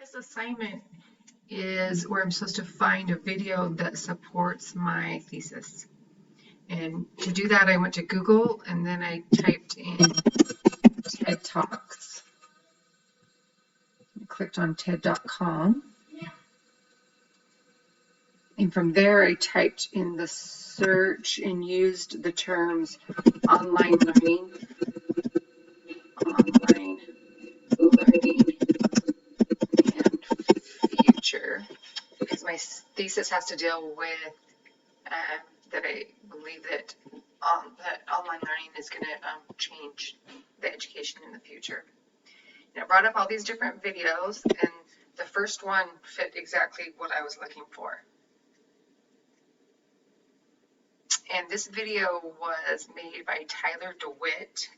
This assignment is where I'm supposed to find a video that supports my thesis. And to do that, I went to Google and then I typed in TED Talks. I clicked on TED.com. And from there, I typed in the search and used the terms online learning, and future, because my thesis has to deal with that I believe that online learning is going to change the education in the future. And I brought up all these different videos, and the first one fit exactly what I was looking for. And this video was made by Tyler DeWitt.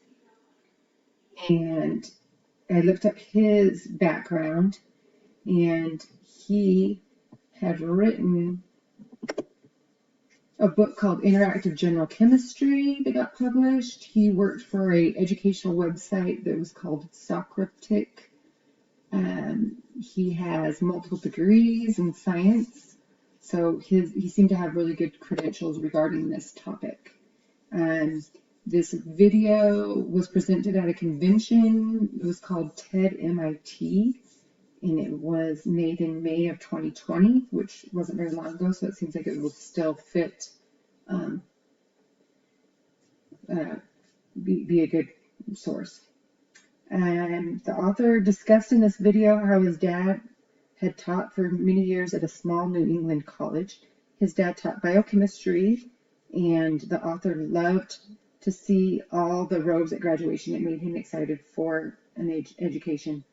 And I looked up his background, and he had written a book called Interactive General Chemistry that got published. He worked for an educational website that was called Socratic. He has multiple degrees in science, so he seemed to have really good credentials regarding this topic. This video was presented at a convention. It was called TED MIT, and it was made in May of 2020, which wasn't very long ago, so it seems like it will still fit, be a good source. The author discussed in this video how his dad had taught for many years at a small New England college. His dad taught biochemistry, and the author loved to see all the robes at graduation. It made him excited for an education.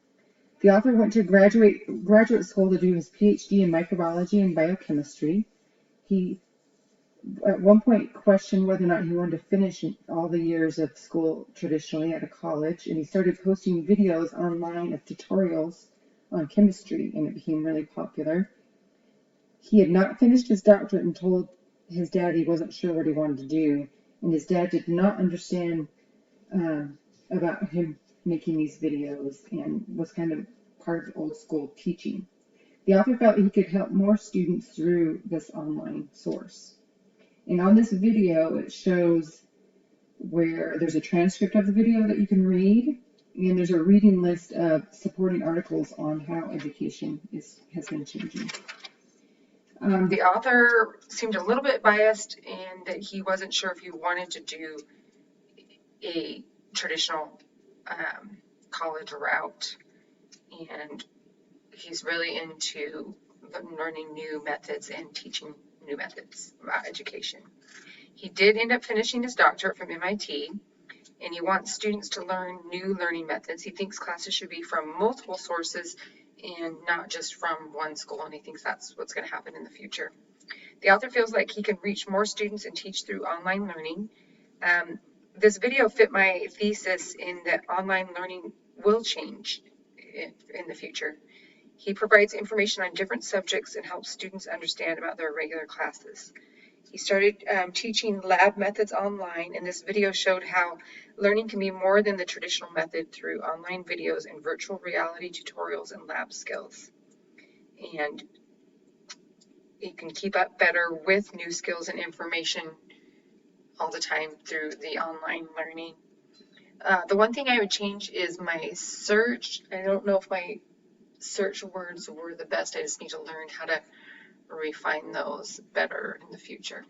The author went to graduate school to do his PhD in microbiology and biochemistry. He at one point questioned whether or not he wanted to finish all the years of school traditionally at a college, and he started posting videos online of tutorials on chemistry, and it became really popular. He had not finished his doctorate and told his dad he wasn't sure what he wanted to do, and his dad did not understand about him making these videos and was kind of part of old school teaching. The author felt he could help more students through this online source. And on this video, it shows where there's a transcript of the video that you can read, and there's a reading list of supporting articles on how education has been changing. The author seemed a little bit biased in that he wasn't sure if he wanted to do a traditional college route, and he's really into learning new methods and teaching new methods about education. He did end up finishing his doctorate from MIT, and he wants students to learn new learning methods. He thinks classes should be from multiple sources and not just from one school, and he thinks that's what's going to happen in the future. The author feels like he can reach more students and teach through online learning. This video fit my thesis in that online learning will change in the future. He provides information on different subjects and helps students understand about their regular classes. He started teaching lab methods online, and this video showed how learning can be more than the traditional method through online videos and virtual reality tutorials and lab skills. And you can keep up better with new skills and information all the time through the online learning. The one thing I would change is my search. I don't know if my search words were the best. I just need to learn how to refine those better in the future.